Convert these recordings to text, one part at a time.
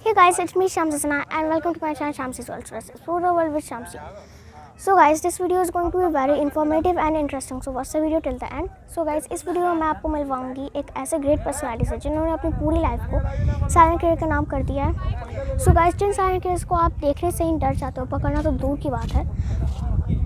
Hey guys, it's me Shamsi Sana and welcome to my channel Shamsi's World. Explore the world with Shamsi. So guys, this video is going to be very informative and interesting. So watch the video till the end. So guys, इस video में मैं आपको मिलवाऊंगी एक ऐसे great personality से जिन्होंने अपनी पूरी लाइफ को साइलेंट किलर का नाम कर दिया है. सो गाइस, जिन साइलेंट किलर्स को आप देखने से ही डर जाते हो, पकड़ना तो दूर की बात है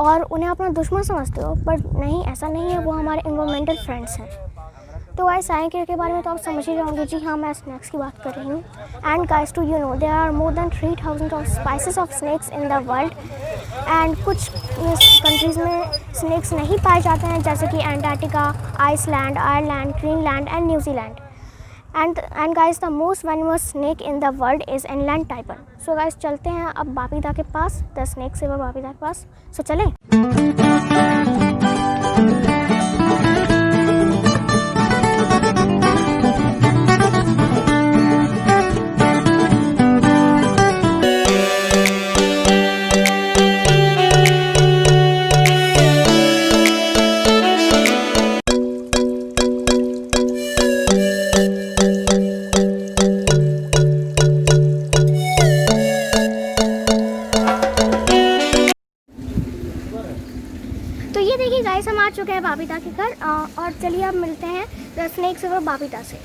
और उन्हें अपना दुश्मन समझते हो, पर नहीं, ऐसा नहीं है. वो हमारे इन्वायरमेंटल फ्रेंड्स हैं. तो गाइस, साइलेंट किलर के बारे में तो आप समझ ही जाओगे. जी हाँ, मैं स्नैक्स की बात कर रही हूँ. And guys, do you know there are more than 3000 of species of snakes in the world. And कुछ कंट्रीज़ में स्नैक्स नहीं पाए जाते हैं, जैसे कि Antarctica, Iceland, Ireland, Greenland and New Zealand. And guys, the most venomous snake in the world is inland tiger. So guys, चलते हैं अब बापीदा के पास, द स्नैक सेवर बापीदा के पास. सो चलें. तो ये देखिए गाइस, हम आ चुके हैं बापीदा के घर और चलिए अब मिलते हैं द स्नैक सेवर बापीदा से.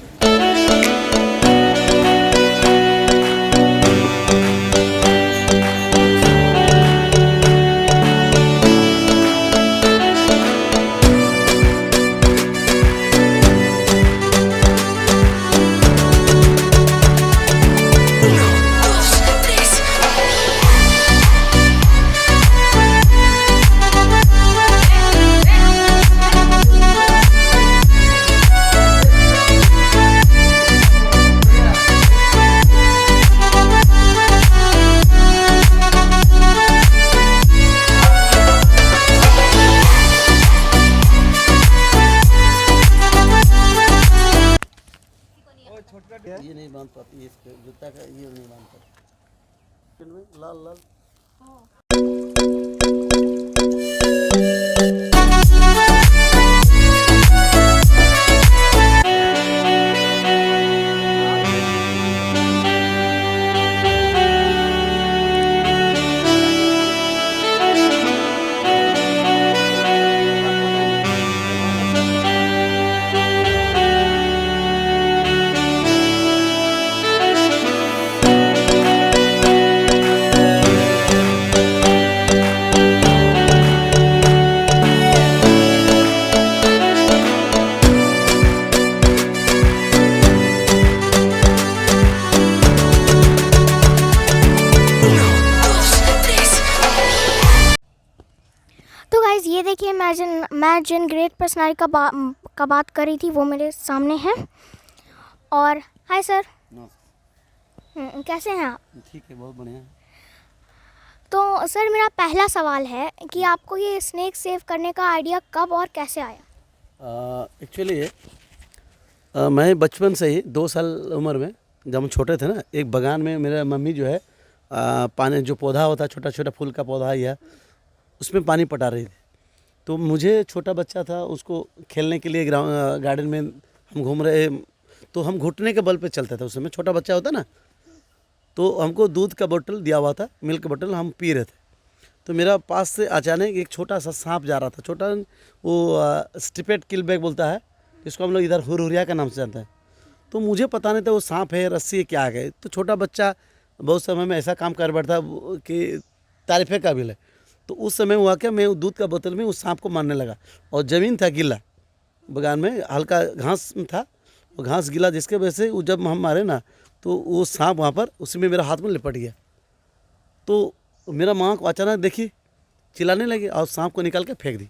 ये नहीं बांध पाती है, इसके जूता का ये नहीं बांध पाती. लाल लाल ये देखिए, मैं जिन ग्रेट पर्सनालिटी का बात कर रही थी वो मेरे सामने हैं. और हाय सर, कैसे हैं आप? ठीक है, बहुत बढ़िया. तो सर, मेरा पहला सवाल है कि आपको ये स्नैक सेव करने का आइडिया कब और कैसे आया? एक्चुअली मैं बचपन से ही 2 साल उम्र में, जब हम छोटे थे ना, एक बागान में मेरा मम्मी जो है पानी, जो पौधा होता है छोटा छोटा फूल का पौधा या उसमें पानी पटा रही थी. तो मुझे छोटा बच्चा था, उसको खेलने के लिए गार्डन में हम घूम रहे, तो हम घुटने के बल पे चलते थे. उस समय छोटा बच्चा होता ना, तो हमको दूध का बोतल दिया हुआ था, मिल्क बोतल, हम पी रहे थे. तो मेरा पास से अचानक एक छोटा सा सांप जा रहा था. छोटा, वो स्टिपेट किलबैक बोलता है, इसको हम लोग इधर हुरहुरिया का नाम से जानते हैं. तो मुझे पता नहीं था वो सांप है, रस्सी है, क्या है. तो छोटा बच्चा बहुत समय में ऐसा काम कर बैठा कि तारीफ़े काबिल है. तो उस समय हुआ क्या, मैं दूध का बोतल में उस सांप को मारने लगा और ज़मीन था गीला, बगान में हल्का घास था, वो घास गीला, जिसके वजह से वो जब हम मारे ना, तो वो सांप वहाँ पर उसी में मेरा हाथ में लिपट गया. तो मेरा माँ को अचानक देखी, चिल्लाने लगी और सांप को निकाल के फेंक दी.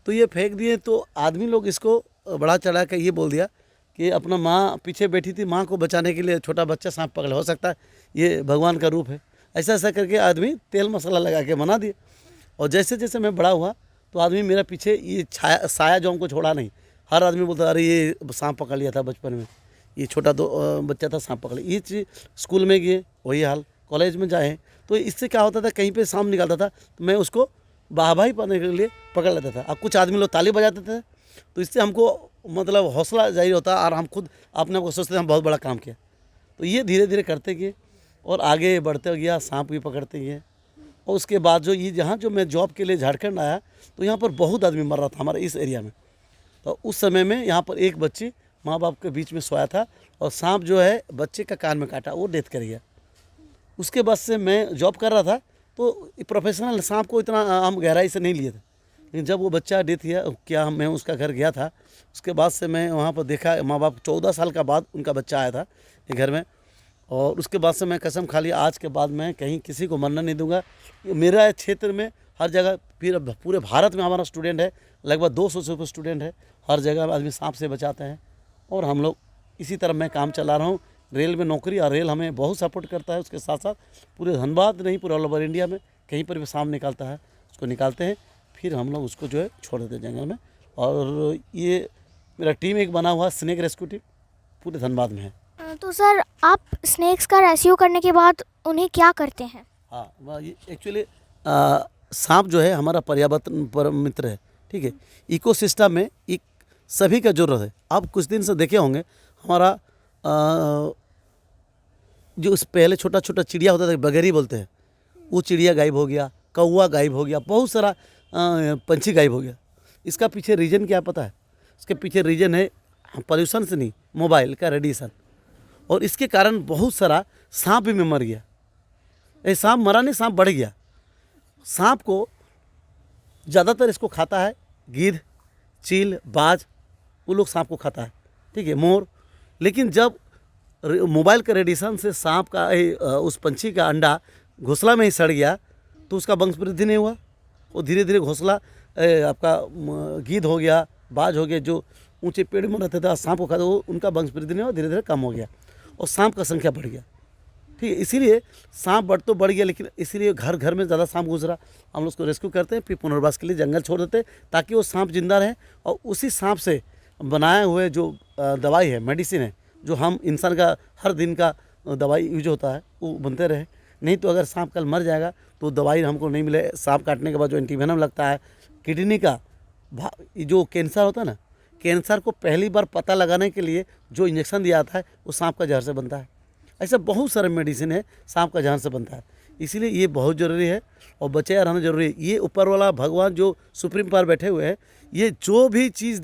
तो ये फेंक दिए तो आदमी लोग इसको बढ़ा चढ़ा के ये बोल दिया कि अपना माँ पीछे बैठी थी, माँ को बचाने के लिए छोटा बच्चा सांप पकड़, हो सकता है ये भगवान का रूप है. ऐसा ऐसा करके आदमी तेल मसाला लगा के बना दिए. और जैसे जैसे मैं बड़ा हुआ तो आदमी मेरा पीछे ये साया जो हमको छोड़ा नहीं, हर आदमी बोलता अरे ये सांप पकड़ लिया था बचपन में, ये छोटा बच्चा था सांप पकड़ लिया. ये चीज़ स्कूल में गए वही हाल, कॉलेज में जाए तो इससे क्या होता था, कहीं पे सांप निकलता था तो मैं उसको वाहवाही पाने के लिए पकड़ लेता था. अब कुछ आदमी लोग ताली बजाते थे तो इससे हमको मतलब हौसला जाहिर होता और हम खुद अपने आप को सोचते हम बहुत बड़ा काम किया. तो ये धीरे धीरे करते गए और आगे बढ़ते गया, सांप भी पकड़ते गए। और उसके बाद जो ये जहाँ जो मैं जॉब के लिए झारखंड आया तो यहाँ पर बहुत आदमी मर रहा था हमारे इस एरिया में। तो उस समय में यहाँ पर एक बच्ची माँ बाप के बीच में सोया था और सांप जो है बच्चे का कान में काटा, वो डेथ कर गया। उसके बाद से मैं जॉब कर रहा था तो प्रोफेशनल सांप को इतना हम गहराई से नहीं लिए थे, लेकिन जब वो बच्चा डेथ किया मैं उसका घर गया था, उसके बाद से मैं वहाँ पर देखा माँ बाप 14 साल का बाद उनका बच्चा आया था ये घर में। और उसके बाद से मैं कसम खा लिया आज के बाद मैं कहीं किसी को मरना नहीं दूंगा। मेरा क्षेत्र में हर जगह, फिर पूरे भारत में हमारा स्टूडेंट है, लगभग 200 से ऊपर स्टूडेंट है, हर जगह आदमी सांप से बचाते हैं। और हम लोग इसी तरह मैं काम चला रहा हूँ। रेल में नौकरी, और रेल हमें बहुत सपोर्ट करता है। उसके साथ साथ पूरे धनबाद नहीं, पूरे ऑल ओवर इंडिया में कहीं पर भी सांप निकालता है उसको निकालते हैं, फिर हम लोग उसको जो है छोड़ देते हैं जंगल में। और ये मेरा टीम एक बना हुआ स्नेक रेस्क्यू टीम पूरे धनबाद में है। तो सर आप स्नेक्स का रेस्क्यू करने के बाद उन्हें क्या करते हैं? हाँ, ये एक्चुअली सांप जो है हमारा पर्यावरण पर मित्र है, ठीक है। इकोसिस्टम में एक सभी का जरूरत है। आप कुछ दिन से देखे होंगे हमारा जो उस पहले छोटा छोटा चिड़िया होता था, बगेरी बोलते हैं, वो चिड़िया गायब हो गया, कौवा गायब हो गया, बहुत सारा पंछी गायब हो गया। इसका पीछे रीज़न क्या पता है? इसके पीछे रीज़न है पॉल्यूशन से नहीं, मोबाइल का रेडिएशन। और इसके कारण बहुत सारा सांप भी मर गया। ये सांप मरा नहीं, सांप बढ़ गया। सांप को ज़्यादातर इसको खाता है गिद्ध, चील, बाज, वो लोग सांप को खाता है, ठीक है, मोर। लेकिन जब मोबाइल के रेडिएशन से सांप का उस पंछी का अंडा घोंसला में ही सड़ गया तो उसका वंश वृद्धि नहीं हुआ। वो धीरे धीरे घोंसला आपका गिद्ध हो गया, बाज हो गया, जो ऊंचे पेड़ में रहते थे सांप को खाते, वो उनका वंश वृद्धि नहीं हुआ, धीरे धीरे कम हो गया और सांप का संख्या बढ़ गया, ठीक है। इसीलिए सांप बढ़ गया, लेकिन इसीलिए घर घर में ज़्यादा सांप घुस रहा। हम लोग उसको रेस्क्यू करते हैं, फिर पुनर्वास के लिए जंगल छोड़ देते हैं ताकि वो सांप जिंदा रहे। और उसी सांप से बनाए हुए जो दवाई है, मेडिसिन है, जो हम इंसान का हर दिन का दवाई यूज होता है, वो बनते रहे। नहीं तो अगर सांप कल मर जाएगा तो दवाई हमको नहीं मिले। सांप काटने के बाद जो एंटीवेनम लगता है, किडनी का जो कैंसर होता है ना, कैंसर को पहली बार पता लगाने के लिए जो इंजेक्शन दिया जाता है वो सांप का जहर से बनता है। ऐसा बहुत सारे मेडिसिन है सांप का जहर से बनता है। इसीलिए ये बहुत ज़रूरी है और बचे रहना ज़रूरी है। ये ऊपर वाला भगवान जो सुप्रीम पावर बैठे हुए हैं, ये जो भी चीज़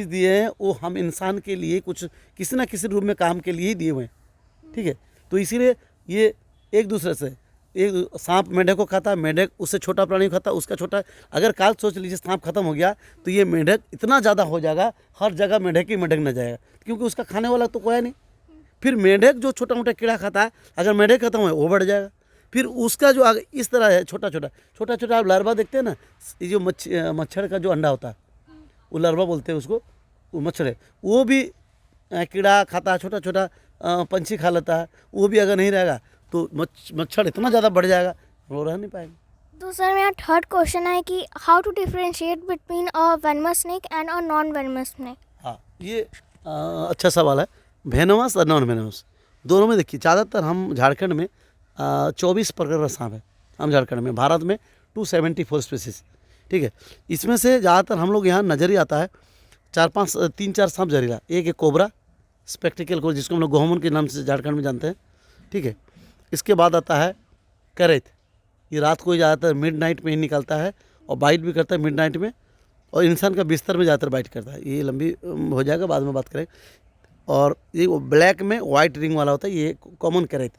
दिए हैं वो हम इंसान के लिए कुछ किसी ना किसी रूप में काम के लिए ही दिए हुए हैं, ठीक है। तो इसीलिए ये एक दूसरे से, एक सांप मेंढक को खाता है, मेंढक उससे छोटा प्राणी को खाता है, उसका छोटा। अगर काल सोच लीजिए सांप खत्म हो गया तो ये मेंढक इतना ज़्यादा हो जाएगा, हर जगह मेंढक ही मेंढक न जाएगा, क्योंकि उसका खाने वाला तो कोई नहीं। फिर मेंढक जो छोटा मोटा कीड़ा खाता है, अगर मेंढक खत्म हो वो बढ़ जाएगा। फिर उसका जो आगे इस तरह है, छोटा छोटा आप लार्वा देखते हैं ना, ये जो मच्छर का जो अंडा होता है वो लार्वा बोलते हैं उसको, वो मच्छर है, वो भी कीड़ा खाता है, छोटा छोटा पंछी खा लेता है। वो भी अगर नहीं रहेगा तो मच्छर इतना ज़्यादा बढ़ जाएगा, वो रह नहीं पाएंगे। तो सर मेरा थर्ड क्वेश्चन है कि how to differentiate between a venomous snake and a non venomous snake? हाँ, ये अच्छा सवाल है। वेनमस और नॉन वेनमस दोनों में देखिए, ज़्यादातर हम झारखंड में 24 प्रकार का सांप है। हम झारखंड में, भारत में 274 स्पीसीज, ठीक है। इसमें से ज़्यादातर हम लोग यहाँ नज़र ही आता है 3-4 सांप जहरीला। एक है कोबरा, स्पेक्टिकल को जिसको हम लोग गोहमन के नाम से झारखंड में जानते हैं, ठीक है। इसके बाद आता है करैत, ये रात को ही ज़्यादातर मिडनाइट में ही निकलता है और बाइट भी करता है मिडनाइट में, और इंसान का बिस्तर में ज़्यादातर बाइट करता है। ये लंबी हो जाएगा, बाद में बात करें। और ये ब्लैक में वाइट रिंग वाला होता है, ये कॉमन करैत।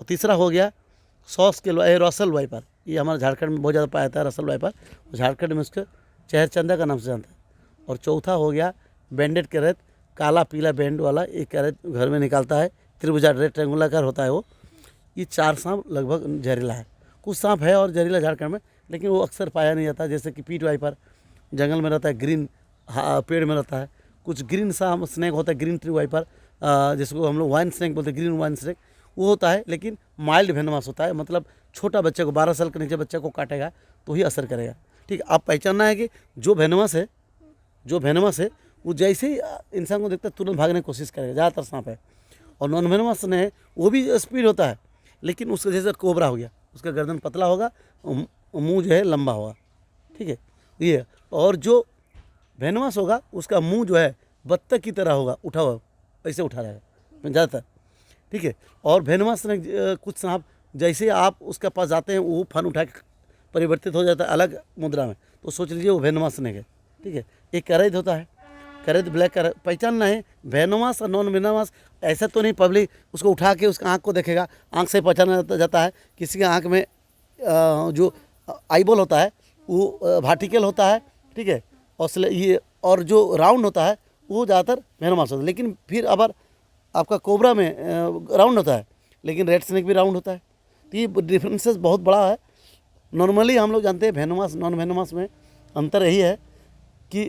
और तीसरा हो गया सॉस के रसल वाइपर, ये हमारे झारखंड में बहुत ज़्यादा पाया जाता है रसल वाइपर, झारखंड में उसको चहर चंदा का नाम से जानते हैं। और चौथा हो गया बैंडेड करैत, काला पीला बैंड वाला एक करैत घर में निकालता है, त्रिभुजा रेक्टेंगुलर होता है वो। ये 4 सांप लगभग जहरीला है। कुछ सांप है और जहरीला झारखंड में, लेकिन वो अक्सर पाया नहीं जाता, जैसे कि पीट वाइपर जंगल में रहता है, ग्रीन पेड़ में रहता है। कुछ ग्रीन सांप स्नैक होता है, ग्रीन ट्री वाइपर, जिसको हम लोग वाइन स्नैक बोलते हैं, ग्रीन वाइन स्नैक, वो होता है, लेकिन माइल्ड वेनमस होता है। मतलब छोटा बच्चे को, 12 साल के नीचे बच्चे को काटेगा तो ही असर करेगा, ठीक है। आप पहचानना है कि जो वेनमस है वो जैसे ही इंसान को देखता है तुरंत भागने की कोशिश करेगा, ज़्यादातर सांप है। और नॉन वेनमस ने वो भी स्पीड होता है, लेकिन उसका जैसे कोबरा हो गया, उसका गर्दन पतला होगा, मुंह जो है लंबा होगा, ठीक है ये। और जो वेनमस होगा उसका मुंह जो है बत्तख की तरह होगा, उठा हुआ, ऐसे उठा रहेगा ज़्यादातर। ठीक है। और वेनोमस स्नेक कुछ सांप जैसे आप उसके पास जाते हैं वो फन उठा के परिवर्तित हो जाता है अलग मुद्रा में, तो सोच लीजिए वो वेनोमस स्नेक है, ठीक है। एक करैद होता है, करैद ब्लैक करैद, पहचानना है वेनोमस और नॉन वेनोमस। ऐसा तो नहीं पब्लिक उसको उठा के उसका आँख को देखेगा, आँख से पहचाना जाता है। किसी के आँख में जो आईबॉल होता है वो वर्टिकल होता है, ठीक है। और जो राउंड होता है वो ज़्यादातर वेनोमस होता है। लेकिन फिर अगर आपका कोबरा में राउंड होता है, लेकिन रेड स्नेक भी राउंड होता है। तो ये डिफरेंसेस बहुत बड़ा है। नॉर्मली हम लोग जानते हैं वेनोमस नॉन वेनोमस में अंतर यही है कि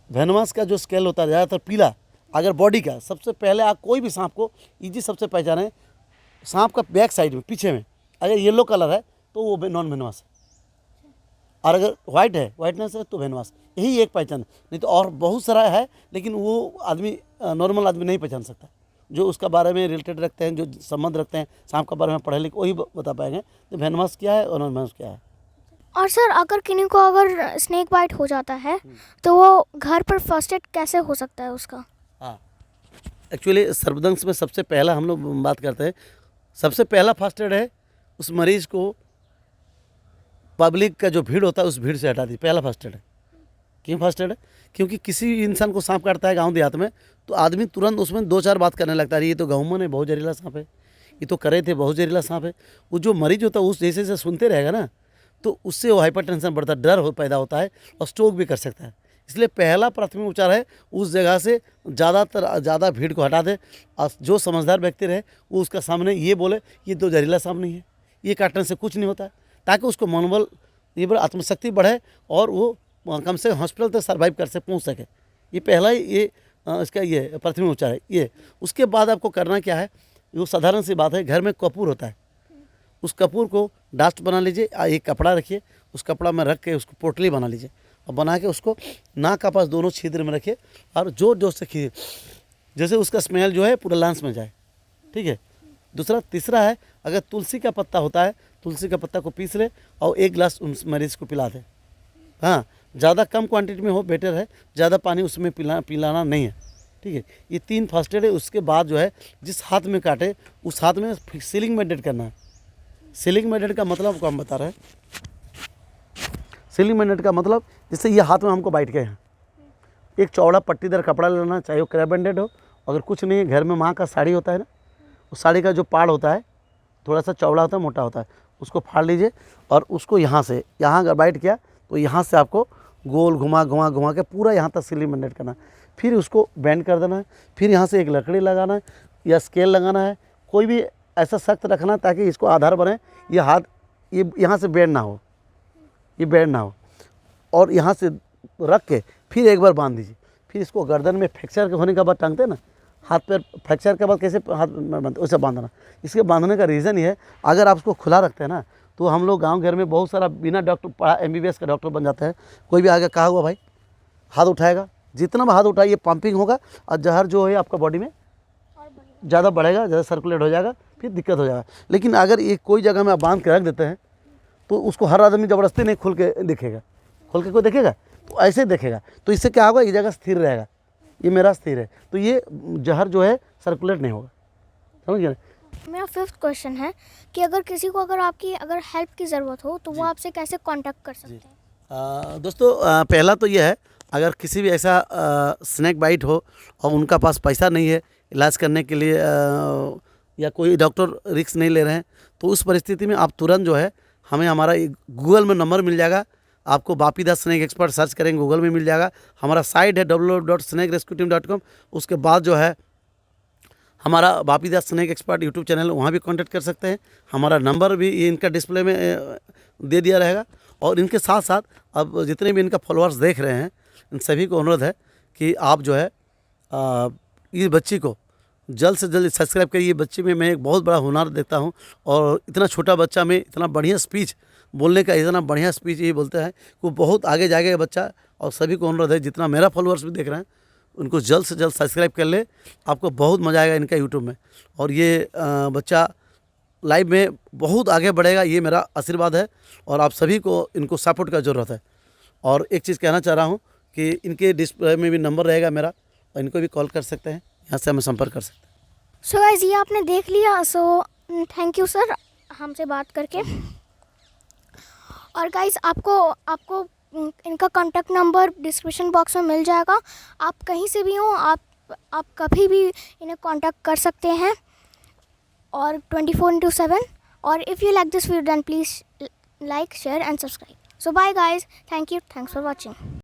वेनोमस का जो स्केल होता है ज़्यादातर पीला। अगर बॉडी का सबसे पहले आप कोई भी सांप को ईजी सबसे पहचाने, सांप का बैक साइड में पीछे में अगर येलो कलर है तो वो नॉन वेनोमस है, और अगर वाइट है वाइटनेस है तो वेनोमस। यही एक पहचान, नहीं तो और बहुत सारा है, लेकिन वो आदमी नॉर्मल आदमी नहीं पहचान सकता। जो उसका बारे में रिलेटेड रखते हैं, जो संबंध रखते हैं सांप के बारे में पढ़े लिखे, वही बता पाएंगे तो वेनोमस क्या है और नॉन वेनोमस क्या है। और सर अगर किन्हीं को अगर स्नेक बाइट हो जाता है तो वो घर पर फर्स्ट एड कैसे हो सकता है उसका? हाँ, एक्चुअली सर्पदंश में सबसे पहला हम लोग बात करते हैं, सबसे पहला फर्स्ट एड है उस मरीज को पब्लिक का जो भीड़ होता है उस भीड़ से हटा दी, पहला फर्स्ट एड है। क्यों फर्स्ट एड है? क्योंकि किसी इंसान को सांप काटता है गांव देहात में तो आदमी तुरंत उसमें 2-4 बात करने लगता है, ये तो गहुमन है बहुत जहरीला सांप है, ये तो करे थे बहुत जहरीला सांप है। वो जो मरीज होता है उस जैसे से सुनते रहेगा ना तो उससे वो हाइपरटेंशन बढ़ता है, डर पैदा होता है और स्ट्रोक भी कर सकता है। इसलिए पहला प्राथमिक उपचार है उस जगह से ज़्यादा भीड़ को हटा दे, और जो समझदार व्यक्ति रहे वो उसका सामने ये बोले ये तो जहरीला सांप नहीं है, ये काटने से कुछ नहीं होता है, ताकि उसको मनोबल ये बड़ा आत्मशक्ति बढ़े और वो कम से कम हॉस्पिटल तक सर्वाइव कर से पहुँच सके। ये पहला ही ये इसका ये प्राथमिक उपचार है ये। उसके बाद आपको करना क्या है, वो साधारण सी बात है, घर में कपूर होता है, उस कपूर को डस्ट बना लीजिए, एक कपड़ा रखिए, उस कपड़ा में रख के उसको पोटली बना लीजिए और बना के उसको नाक का पास दोनों छिद्र में रखिए और जोर जोर से खींचिए, जैसे उसका स्मेल जो है पूरा लंग्स में जाए, ठीक है। तीसरा है अगर तुलसी का पत्ता होता है, तुलसी का पत्ता को पीस ले और 1 गिलास उस मरीज़ को पिला दे। हाँ, ज़्यादा कम क्वांटिटी में हो बेटर है, ज़्यादा पानी उसमें पिलाना नहीं है, ठीक है। ये 3 फर्स्ट एड है। उसके बाद जो है जिस हाथ में काटे उस हाथ में सीलिंग मेथड करना है। सीलिंग मेथड का मतलब आपको हम बता रहे हैं। सीलिंग मेथड का मतलब जैसे ये हाथ में हमको बाइट गए हैं, एक चौड़ा पट्टीदार कपड़ा लेना, चाहे वो क्रैब बैंडेड हो, अगर कुछ नहीं है घर में माँ का साड़ी होता है ना, उस साड़ी का जो पाड़ होता है थोड़ा सा चौड़ा होता है, मोटा होता है, उसको फाड़ लीजिए और उसको यहाँ से यहाँ अगर बाइट किया तो यहाँ से आपको गोल घुमा के पूरा यहाँ तक सीलिंग मेथड करना है। फिर उसको बेंड कर देना है, फिर यहाँ से एक लकड़ी लगाना है या स्केल लगाना है, कोई भी ऐसा सख्त रखना ताकि इसको आधार बने, ये हाथ ये यहाँ से बेंड ना हो, ये बेंड ना हो, और यहाँ से रख के फिर एक बार बांध दीजिए। फिर इसको गर्दन में फ्रैक्चर होने के बाद टांगते हैं ना, हाथ पैर फ्रैक्चर के बाद कैसे हाथ में बांधते वैसे बांधना। इसके बांधने का रीज़न ये है, अगर आप उसको खुला रखते हैं ना तो हम लोग गांव घर में बहुत सारा बिना डॉक्टर पढ़ा MBBS का डॉक्टर बन जाता है। कोई भी आगे कहा हुआ भाई हाथ उठाएगा, जितना भी हाथ उठाइए पंपिंग होगा और जहर जो है आपका बॉडी में ज़्यादा बढ़ेगा, ज़्यादा सर्कुलेट हो जाएगा, फिर दिक्कत हो जाएगा। लेकिन अगर ये कोई जगह में आप बांध के रख देते हैं तो उसको हर आदमी ज़बरदस्ती नहीं खुल के देखेगा, खोल के कोई देखेगा तो ऐसे देखेगा, तो इससे क्या होगा, ये जगह स्थिर रहेगा, ये मेरा स्थिर है, तो ये जहर जो है सर्कुलेट नहीं होगा। समझ गए? मेरा 5th क्वेश्चन है कि अगर किसी को आपकी हेल्प की ज़रूरत हो तो वो आपसे कैसे कांटेक्ट कर सकते हैं? दोस्तों पहला तो ये है, अगर किसी भी ऐसा स्नेक बाइट हो और उनका पास पैसा नहीं है इलाज करने के लिए या कोई डॉक्टर रिस्क नहीं ले रहे हैं, तो उस परिस्थिति में आप तुरंत जो है हमें हमारा गूगल में नंबर मिल जाएगा, आपको बापी दा स्नेक एक्सपर्ट सर्च करेंगे गूगल में मिल जाएगा। हमारा साइट है www.snakerescueteam.com। उसके बाद जो है हमारा बापी दा स्नेक एक्सपर्ट यूट्यूब चैनल, वहाँ भी कांटेक्ट कर सकते हैं। हमारा नंबर भी ये इनका डिस्प्ले में दे दिया रहेगा। और इनके साथ साथ अब जितने भी इनका फॉलोअर्स देख रहे हैं इन सभी को अनुरोध है कि आप जो है इस बच्ची को जल्द से जल्द सब्सक्राइब करिए। बच्चे में मैं एक बहुत बड़ा हुनर देखता हूँ, और इतना छोटा बच्चा में इतना बढ़िया स्पीच बोलने का, इतना बढ़िया स्पीच ये बोलता है कि वो बहुत आगे जाएगा बच्चा। और सभी को अनुरोध है, जितना मेरा फॉलोअर्स भी देख रहे हैं उनको जल्द से जल्द सब्सक्राइब कर ले, आपको बहुत मज़ा आएगा इनका यूट्यूब में। और ये बच्चा लाइव में बहुत आगे बढ़ेगा, ये मेरा आशीर्वाद है। और आप सभी को इनको सपोर्ट का ज़रूरत है। और एक चीज़ कहना चाह रहा हूँ कि इनके डिस्प्ले में भी नंबर रहेगा मेरा, और इनको भी कॉल कर सकते हैं, यहाँ से हमें संपर्क कर सकते हैं। सो गाइस ये आपने देख लिया, सो थैंक यू सर हमसे बात करके। और गाइस आपको इनका कांटेक्ट नंबर डिस्क्रिप्शन बॉक्स में मिल जाएगा। आप कहीं से भी हो, आप कभी भी इन्हें कांटेक्ट कर सकते हैं, और 24/7। और if you like this video then please like, share and subscribe. So bye guys, thank you, thanks for watching.